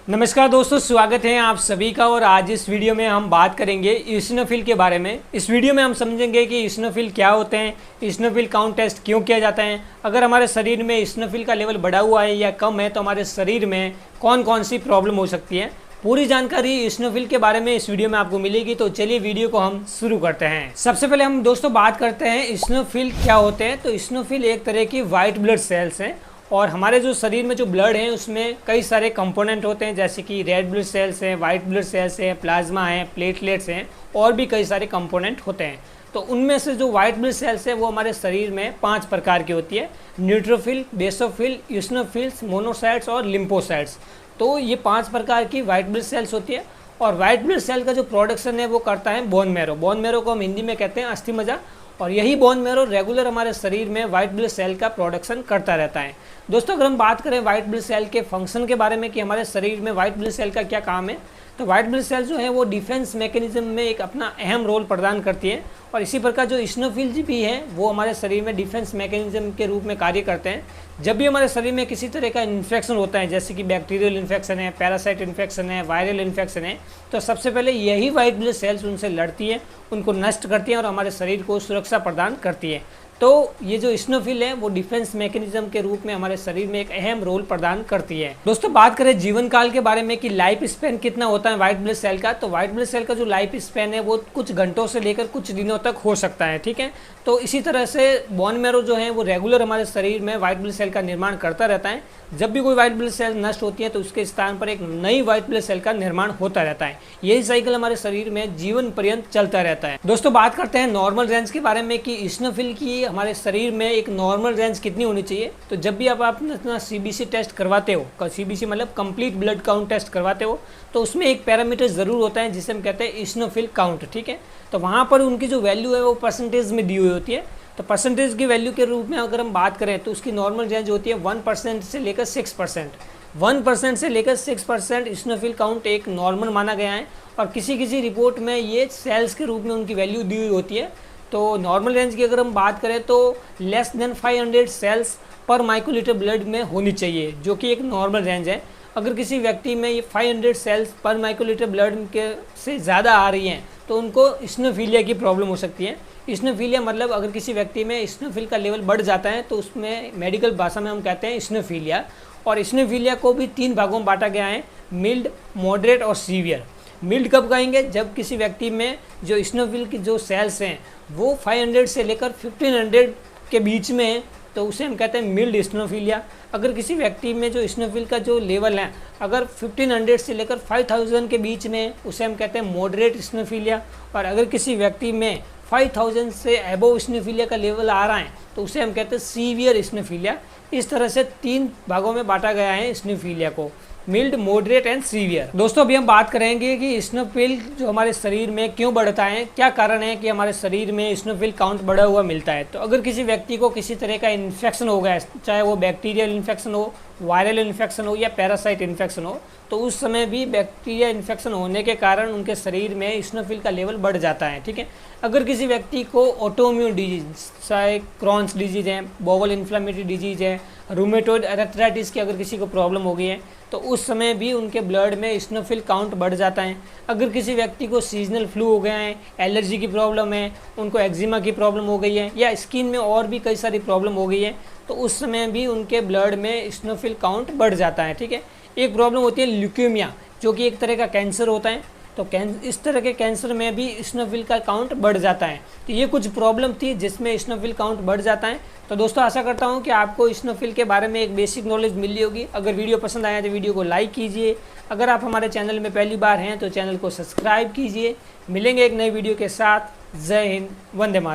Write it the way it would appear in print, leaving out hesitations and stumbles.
नमस्कार दोस्तों, स्वागत है आप सभी का। और आज इस वीडियो में हम बात करेंगे इसिनोफिल के बारे में। इस वीडियो में हम समझेंगे कि इसिनोफिल क्या होते हैं, इसिनोफिल काउंट टेस्ट क्यों किया जाता है, अगर हमारे शरीर में इसिनोफिल का लेवल बढ़ा हुआ है या कम है तो हमारे शरीर में कौन कौन सी प्रॉब्लम हो सकती है। पूरी जानकारी इसिनोफिल के बारे में इस वीडियो में आपको मिलेगी। तो चलिए वीडियो को हम शुरू करते हैं। सबसे पहले हम दोस्तों बात करते हैं इसिनोफिल क्या होते हैं। तो इसिनोफिल एक तरह की वाइट ब्लड सेल्स हैं और हमारे जो शरीर में जो ब्लड है उसमें कई सारे कंपोनेंट होते हैं, जैसे कि रेड ब्लड सेल्स हैं, वाइट ब्लड सेल्स हैं, प्लाज्मा है, प्लेटलेट्स हैं और भी कई सारे कंपोनेंट होते हैं। तो उनमें से जो वाइट ब्लड सेल्स है वो हमारे शरीर में 5 प्रकार की होती है: न्यूट्रोफिल, बेसोफिल, यूसिनोफिल्स, मोनोसाइट्स और लिम्फोसाइट्स। तो ये 5 प्रकार की वाइट ब्लड सेल्स होती है। और वाइट ब्लड सेल का जो प्रोडक्शन है वो करता है बोन मैरो। बोन मैरो को हम हिंदी में कहते हैं अस्थि मज्जा। और यही बोन मैरो रेगुलर हमारे शरीर में वाइट ब्लड सेल का प्रोडक्शन करता रहता है। दोस्तों अगर हम बात करें वाइट ब्लड सेल के फंक्शन के बारे में कि हमारे शरीर में वाइट ब्लड सेल का क्या काम है, तो वाइट ब्लड सेल जो है वो डिफेंस मैकेनिज्म में एक अपना अहम रोल प्रदान करती है। और इसी प्रकार जो इसिनोफिल भी है वो हमारे शरीर में डिफेंस मैकेनिज्म के रूप में कार्य करते हैं। जब भी हमारे शरीर में किसी तरह का इन्फेक्शन होता है, जैसे कि बैक्टीरियल इन्फेक्शन है, पैरासाइट इन्फेक्शन है, वायरल इन्फेक्शन है, तो सबसे पहले यही वाइट ब्लड सेल्स उनसे लड़ती है, उनको नष्ट करती हैं और हमारे शरीर को सुरक्षा प्रदान करती है। तो ये जो इसिनोफिल है वो डिफेंस मैकेनिज्म के रूप में हमारे शरीर में एक अहम रोल प्रदान करती है। दोस्तों बात करें जीवन काल के बारे में कि लाइफ स्पैन कितना होता है वाइट ब्लड सेल का, तो वाइट ब्लड सेल का जो लाइफ स्पैन है वो कुछ घंटों से लेकर कुछ दिनों तक हो सकता है। ठीक है, तो इसी तरह से बोन मैरो जो है वो रेगुलर हमारे शरीर में वाइट ब्लड सेल का निर्माण करता रहता है। जब भी कोई वाइट ब्लड सेल नष्ट होती है तो उसके स्थान पर एक नई वाइट ब्लड सेल का निर्माण होता रहता है। यही साइकिल हमारे शरीर में जीवन पर्यंत चलता रहता है। दोस्तों बात करते हैं नॉर्मल रेंज के बारे में कि इसिनोफिल की हमारे शरीर में एक नॉर्मल रेंज कितनी होनी चाहिए। तो जब भी आप अपना सीबीसी टेस्ट करवाते हो, सीबीसी मतलब कंप्लीट ब्लड काउंट टेस्ट करवाते हो, तो उसमें एक पैरामीटर जरूर होता है जिसे हम कहते हैं इसिनोफिल काउंट। ठीक है, तो वहाँ पर उनकी जो वैल्यू है वो परसेंटेज में दी हुई होती है। तो परसेंटेज की वैल्यू के रूप में अगर हम बात करें तो उसकी नॉर्मल रेंज होती है 1% से लेकर 6%। 1% से लेकर 6% इसिनोफिल काउंट एक नॉर्मल माना गया है। और किसी किसी रिपोर्ट में ये सेल्स के रूप में उनकी वैल्यू दी हुई होती है। तो नॉर्मल रेंज की अगर हम बात करें तो लेस देन 500 सेल्स पर माइक्रोलीटर ब्लड में होनी चाहिए, जो कि एक नॉर्मल रेंज है। अगर किसी व्यक्ति में ये 500 सेल्स पर माइक्रोलीटर ब्लड के से ज़्यादा आ रही हैं तो उनको इसिनोफिलिया की प्रॉब्लम हो सकती है। इसिनोफिलिया मतलब अगर किसी व्यक्ति में इसिनोफिल का लेवल बढ़ जाता है तो उसमें मेडिकल भाषा में हम कहते हैं इसिनोफिलिया। और इसिनोफिलिया को भी 3 भागों में बांटा गया है: मिल्ड, मॉडरेट और सीवियर। मिल्ड कब कहेंगे? जब किसी व्यक्ति में जो इसिनोफिल की जो सेल्स हैं वो 500 से लेकर 1500 के बीच में है तो उसे हम कहते हैं मिल्ड इसिनोफिलिया। अगर किसी व्यक्ति में जो इसिनोफिल का जो लेवल है अगर 1500 से लेकर 5000 के बीच में है उसे हम कहते हैं मॉडरेट इसिनोफिलिया। और अगर किसी व्यक्ति में 5000 से अबव इसिनोफिलिया का लेवल आ रहा है तो उसे हम कहते हैं सीवियर इसिनोफिलिया। इस तरह से 3 भागों में बांटा गया है इसिनोफिलिया को: मिल्ड, मॉडरेट एंड सीवियर। दोस्तों अभी हम बात करेंगे कि इसिनोफिल जो हमारे शरीर में क्यों बढ़ता है, क्या कारण है कि हमारे शरीर में इसिनोफिल काउंट बढ़ा हुआ मिलता है। तो अगर किसी व्यक्ति को किसी तरह का इन्फेक्शन हो गया, चाहे वो बैक्टीरियल इन्फेक्शन हो, वायरल इन्फेक्शन हो या पैरासाइट इन्फेक्शन हो, तो उस समय भी बैक्टीरिया इन्फेक्शन होने के कारण उनके शरीर में इसिनोफिल का लेवल बढ़ जाता है। ठीक है, अगर किसी व्यक्ति को ऑटोइम्यून डिजीज, चाहे क्रॉन्स डिजीज है, बोवल इन्फ्लेमेटरी डिजीज है, रूमेटॉइड अर्थराइटिस की अगर किसी को प्रॉब्लम हो गई है तो उस समय भी उनके ब्लड में इसिनोफिल काउंट बढ़ जाता है। अगर किसी व्यक्ति को सीजनल फ्लू हो गया है, एलर्जी की प्रॉब्लम है, उनको एक्जिमा की प्रॉब्लम हो गई है या स्किन में और भी कई सारी प्रॉब्लम हो गई है तो उस समय भी उनके ब्लड में इसिनोफिल काउंट बढ़ जाता है। ठीक है, एक प्रॉब्लम होती है ल्यूकेमिया, जो कि एक तरह का कैंसर होता है। तो इस तरह के कैंसर में भी इसिनोफिल का काउंट बढ़ जाता है। तो ये कुछ प्रॉब्लम थी जिसमें इसिनोफिल काउंट बढ़ जाता है। तो दोस्तों आशा करता हूँ कि आपको इसिनोफिल के बारे में एक बेसिक नॉलेज मिली होगी। अगर वीडियो पसंद आया तो वीडियो को लाइक कीजिए। अगर आप हमारे चैनल में पहली बार हैं तो चैनल को सब्सक्राइब कीजिए। मिलेंगे एक नई वीडियो के साथ। जय हिंद, वंदे मातरम।